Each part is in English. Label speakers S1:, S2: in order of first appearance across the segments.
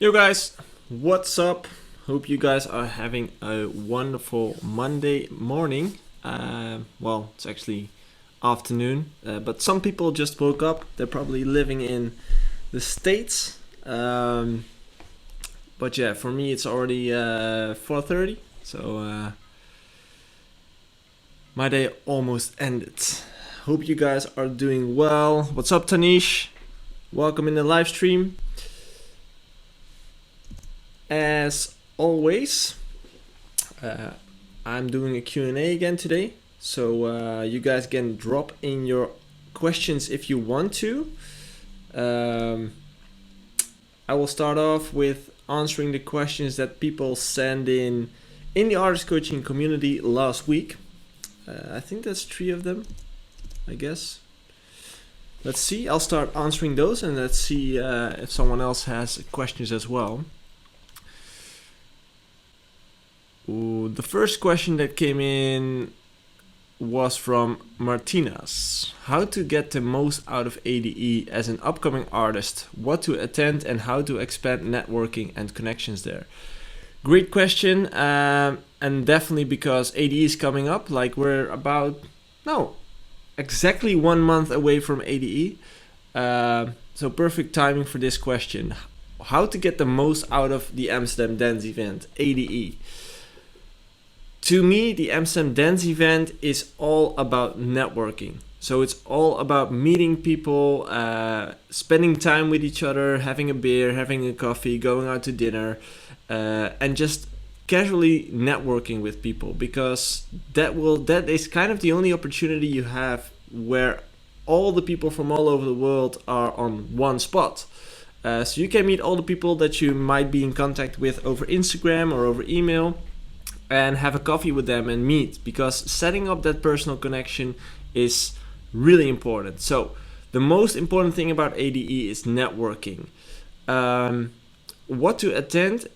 S1: Yo guys, what's up? Hope you guys are having a wonderful Monday morning. Well, it's actually afternoon, but some people just woke up. They're probably living in the States. But yeah, for me it's already 4:30, so my day almost ended. Hope you guys are doing well. What's up, Tanish? Welcome in the live stream. As always, I'm doing a Q&A again today, so you guys can drop in your questions if you want to. I will start off with answering the questions that people send in the artist coaching community last week. I think that's 3 of them, I guess. Let's see, I'll start answering those and let's see if someone else has questions as well. Ooh, the first question that came in was from Martinez. How to get the most out of ADE as an upcoming artist, what to attend and how to expand networking and connections there. Great question, and definitely because ADE is coming up, like we're exactly 1 month away from ADE. So perfect timing for this question. How to get the most out of the Amsterdam Dance event, ADE. To me, the Amsterdam Dance event is all about networking. So it's all about meeting people, spending time with each other, having a beer, having a coffee, going out to dinner, and just casually networking with people, because that is kind of the only opportunity you have where all the people from all over the world are on one spot. So you can meet all the people that you might be in contact with over Instagram or over email, and have a coffee with them and meet, because setting up that personal connection is really important. So the most important thing about ADE is networking. What to attend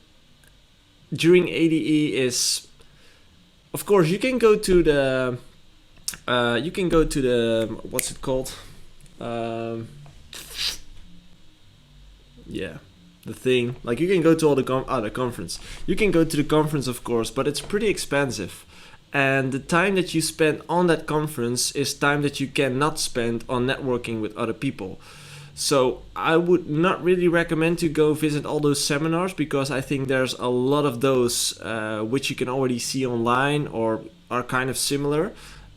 S1: during ADE is, of course, you can go to the what's it called? The thing, like you can go to all the conference. You can go to the conference, of course, but it's pretty expensive. And the time that you spend on that conference is time that you cannot spend on networking with other people. So I would not really recommend to go visit all those seminars, because I think there's a lot of those which you can already see online or are kind of similar.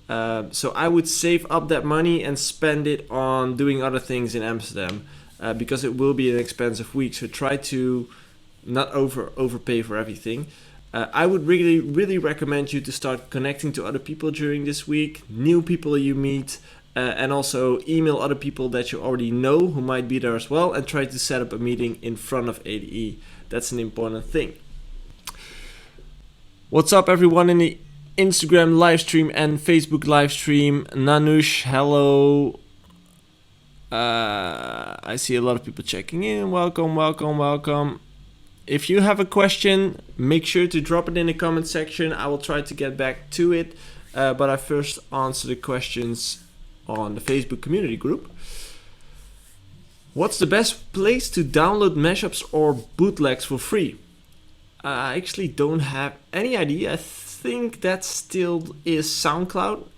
S1: So I would save up that money and spend it on doing other things in Amsterdam. Because it will be an expensive week, so try to not overpay for everything. I would really recommend you to start connecting to other people during this week, new people you meet, and also email other people that you already know who might be there as well, and try to set up a meeting in front of ADE. That's an important thing. What's up, everyone in the Instagram live stream and Facebook live stream? Nanush, hello. I see a lot of people checking in. Welcome. If you have a question, make sure to drop it in the comment section. I will try to get back to it. But I first answer the questions on the Facebook community group. What's the best place to download mashups or bootlegs for free? I actually don't have any idea. I think that still is SoundCloud.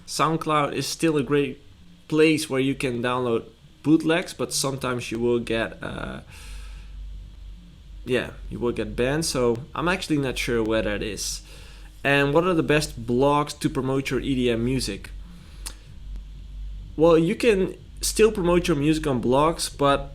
S1: SoundCloud is still a great place where you can download bootlegs, but sometimes you will get banned, so I'm actually not sure where that is. And what are the best blogs to promote your EDM music? Well, you can still promote your music on blogs, but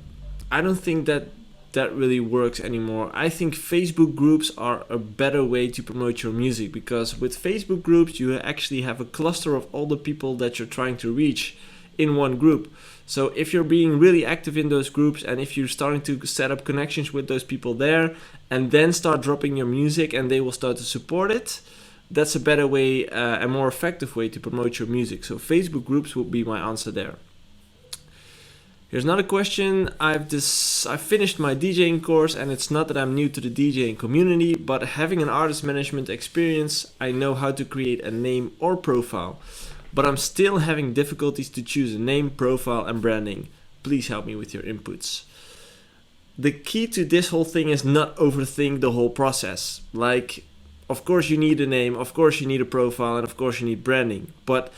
S1: I don't think that really works anymore. I think Facebook groups are a better way to promote your music, because with Facebook groups you actually have a cluster of all the people that you're trying to reach in one group. So if you're being really active in those groups, and if you're starting to set up connections with those people there, and then start dropping your music and they will start to support it, that's a better way, a more effective way to promote your music. So Facebook groups would be my answer there. Here's another question. I've finished my DJing course, and it's not that I'm new to the DJing community, but having an artist management experience, I know how to create a name or profile. But I'm still having difficulties to choose a name, profile, and branding. Please help me with your inputs. the key to this whole thing is not overthink the whole process. Like, of course you need a name, of course you need a profile, and of course you need branding. But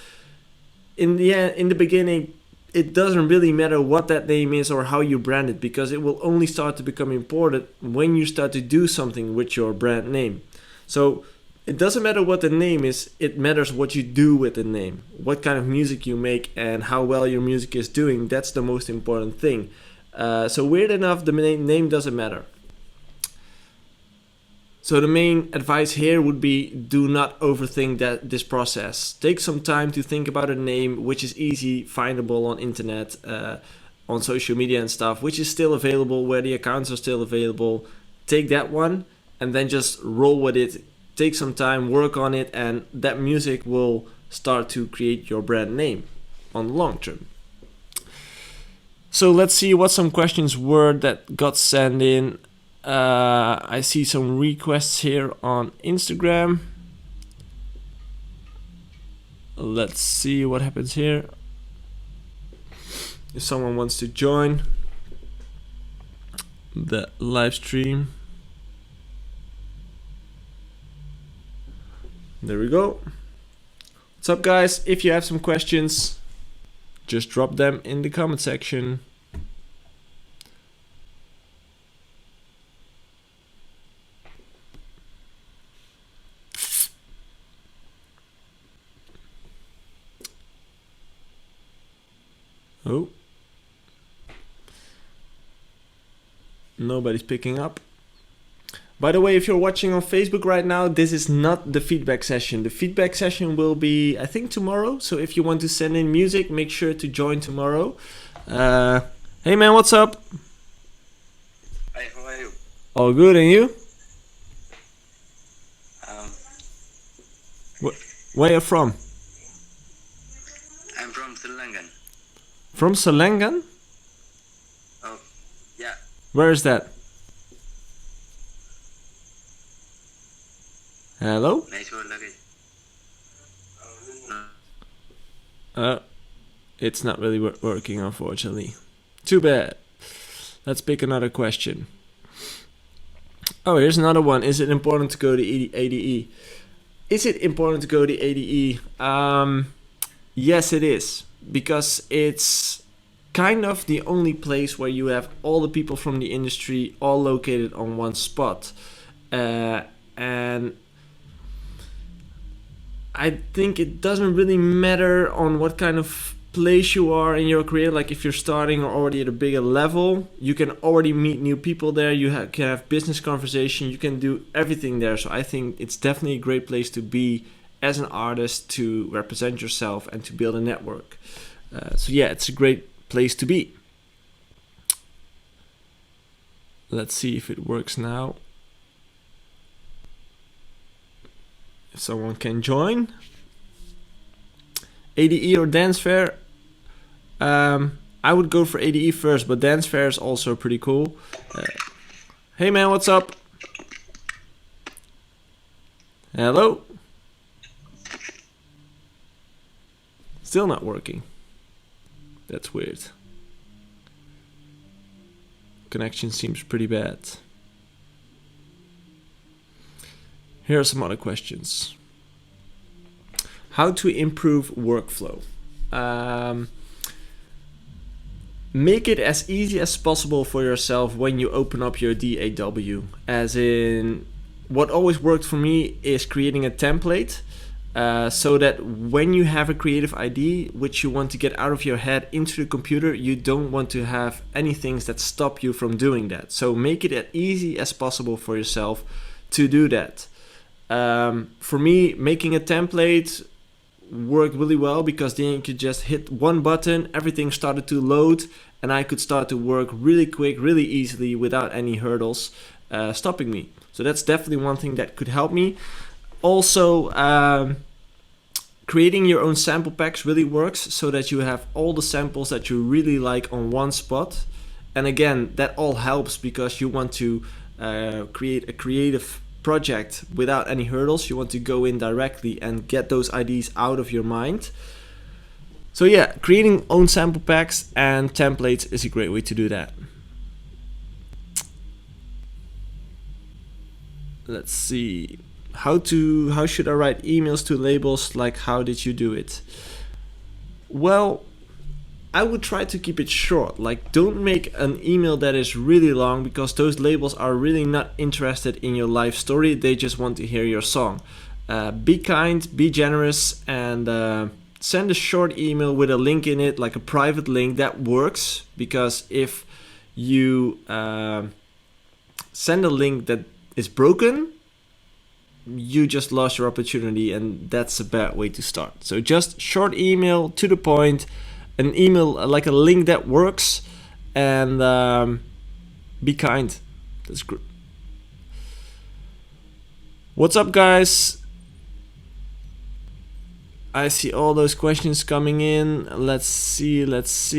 S1: in the end, in the beginning, it doesn't really matter what that name is or how you brand it, because it will only start to become important when you start to do something with your brand name. So it doesn't matter what the name is, it matters what you do with the name. What kind of music you make and how well your music is doing, that's the most important thing. So weird enough, the name doesn't matter. So the main advice here would be, do not overthink this process. Take some time to think about a name which is easy findable on internet, on social media and stuff, which is still available, where the accounts are still available. Take that one and then just roll with it. Take some time, work on it, and that music will start to create your brand name on the long term. So let's see what some questions were that got sent in. I see some requests here on Instagram. Let's see what happens here. If someone wants to join the live stream. There we go. What's up, guys? If you have some questions, just drop them in the comment section. Oh, nobody's picking up. By the way, if you're watching on Facebook right now, this is not the feedback session. The feedback session will be, I think, tomorrow. So if you want to send in music, make sure to join tomorrow. Hey man, what's up?
S2: Hi, how are you?
S1: All good, and you? Where are you from?
S2: I'm from Sri Lankan.
S1: From Sri Lankan?
S2: Oh, yeah.
S1: Where is that? Hello?
S2: Nice word, luggage.
S1: It's not really working, unfortunately. Too bad. Let's pick another question. Oh, here's another one. Is it important to go to ADE? Is it important to go to ADE? Yes, it is. Because it's kind of the only place where you have all the people from the industry all located on one spot. And I think it doesn't really matter on what kind of place you are in your career. Like if you're starting or already at a bigger level, you can already meet new people there. You can have business conversation. You can do everything there. So I think it's definitely a great place to be as an artist, to represent yourself and to build a network. So yeah, it's a great place to be. Let's see if it works now. If someone can join. ADE or Dance Fair? I would go for ADE first, but Dance Fair is also pretty cool. Hey man, what's up? Hello? Still not working. That's weird. Connection seems pretty bad. Here are some other questions. How to improve workflow? Make it as easy as possible for yourself when you open up your DAW. As in, what always worked for me is creating a template. So that when you have a creative idea which you want to get out of your head into the computer, you don't want to have any things that stop you from doing that. So make it as easy as possible for yourself to do that. For me, making a template worked really well, because then you could just hit one button, everything started to load, and I could start to work really quick, really easily, without any hurdles stopping me. So that's definitely one thing that could help me. Also, creating your own sample packs really works, so that you have all the samples that you really like on one spot. And again, that all helps because you want to create a creative project without any hurdles. You want to go in directly and get those ideas out of your mind. So yeah, creating own sample packs and templates is a great way to do that. let's see. How should I write emails to labels? Like, how did you do it? Well, I would try to keep it short. Like, don't make an email that is really long, because those labels are really not interested in your life story. They just want to hear your song. Be kind, be generous, and send a short email with a link in it, like a private link. That works, because if you send a link that is broken, you just lost your opportunity, and that's a bad way to start. So just short email, to the point, an email like a link that works, and be kind. That's good. What's up, guys? I see all those questions coming in. Let's see. Let's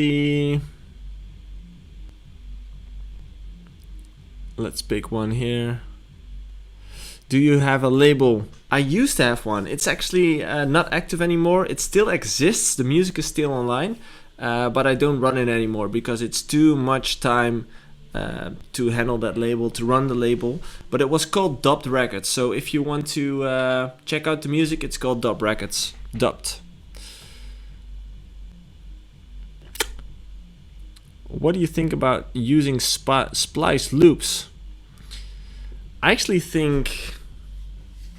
S1: pick one here. Do you have a label? I used to have one. It's actually not active anymore. It still exists. The music is still online, but I don't run it anymore because it's too much time to handle that label, to run the label. But it was called Dubbed Records. So if you want to check out the music, it's called Dubbed Records. Dubbed. What do you think about using splice loops? I actually think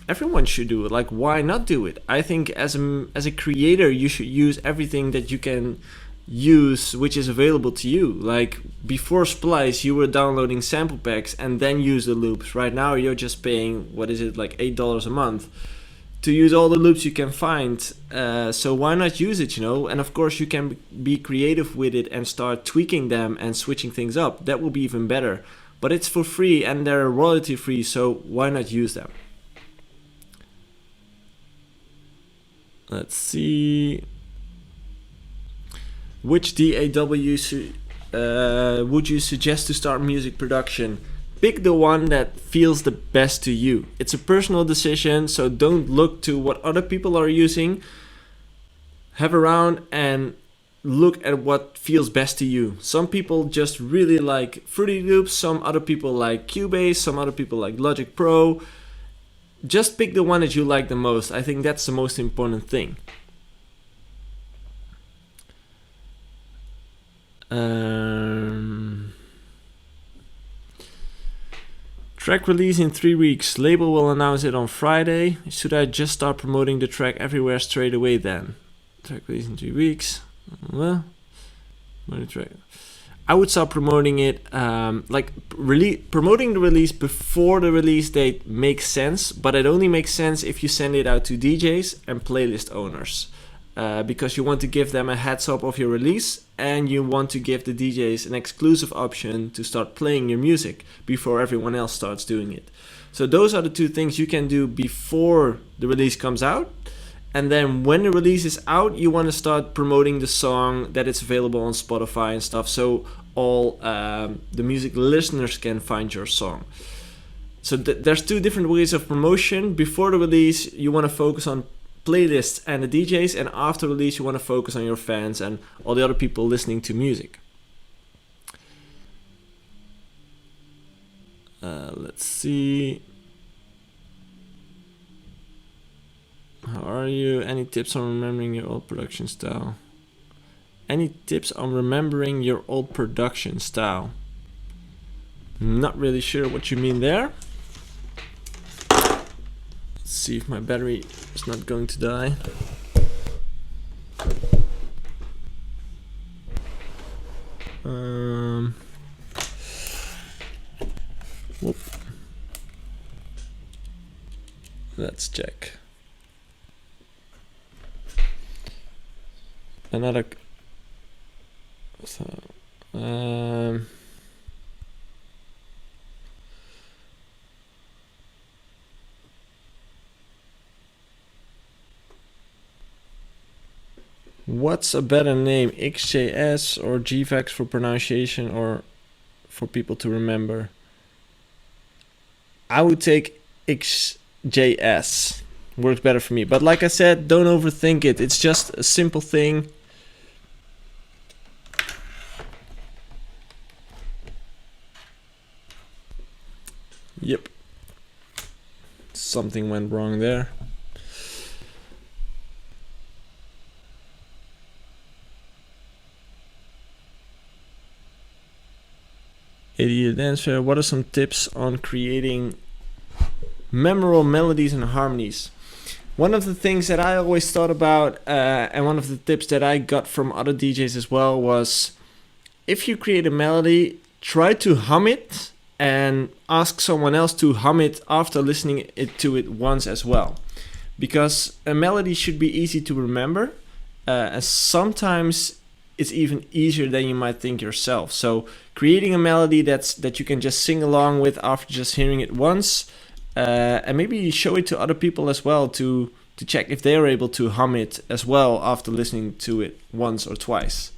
S1: everyone should do it. Like, why not do it? I think as a creator, you should use everything that you can use, which is available to you. Like, before Splice, you were downloading sample packs and then use the loops. Right now, you're just paying, what is it, like $8 a month to use all the loops you can find. So why not use it, you know? And of course, you can be creative with it and start tweaking them and switching things up. That will be even better. But it's for free and they're royalty free, so why not use them? Let's see. Which DAW would you suggest to start music production? Pick the one that feels the best to you. It's a personal decision, so don't look to what other people are using. Have around and look at what feels best to you. Some people just really like Fruity Loops, some other people like Cubase, some other people like Logic Pro. Just pick the one that you like the most. I think that's the most important thing. Track release in 3 weeks. Label will announce it on Friday. Should I just start promoting the track everywhere straight away then? Track release in 3 weeks. Well, I would start promoting it, promoting the release before the release date makes sense, but it only makes sense if you send it out to DJs and playlist owners, because you want to give them a heads up of your release, and you want to give the DJs an exclusive option to start playing your music before everyone else starts doing it. So those are the two things you can do before the release comes out. And then when the release is out, you want to start promoting the song, that it's available on Spotify and stuff, so all the music listeners can find your song. So there's two different ways of promotion. Before the release, you want to focus on playlists and the DJs, and after release, you want to focus on your fans and all the other people listening to music. Let's see. How are you? Any tips on remembering your old production style? Any tips on remembering your old production style? Not really sure what you mean there. Let's see if my battery is not going to die. Whoop. Let's check. Another. So, what's a better name, XJS or GVAX for pronunciation or for people to remember? I would take XJS. Works better for me. But like I said, don't overthink it. It's just a simple thing. Yep. something went wrong there. ADE Dance Fair, what are some tips on creating memorable melodies and harmonies? One of the things that I always thought about, and one of the tips that I got from other DJs as well, was if you create a melody, try to hum it and ask someone else to hum it after listening to it once as well. Because a melody should be easy to remember, and sometimes it's even easier than you might think yourself. So creating a melody that you can just sing along with after just hearing it once, and maybe show it to other people as well to check if they're able to hum it as well after listening to it once or twice.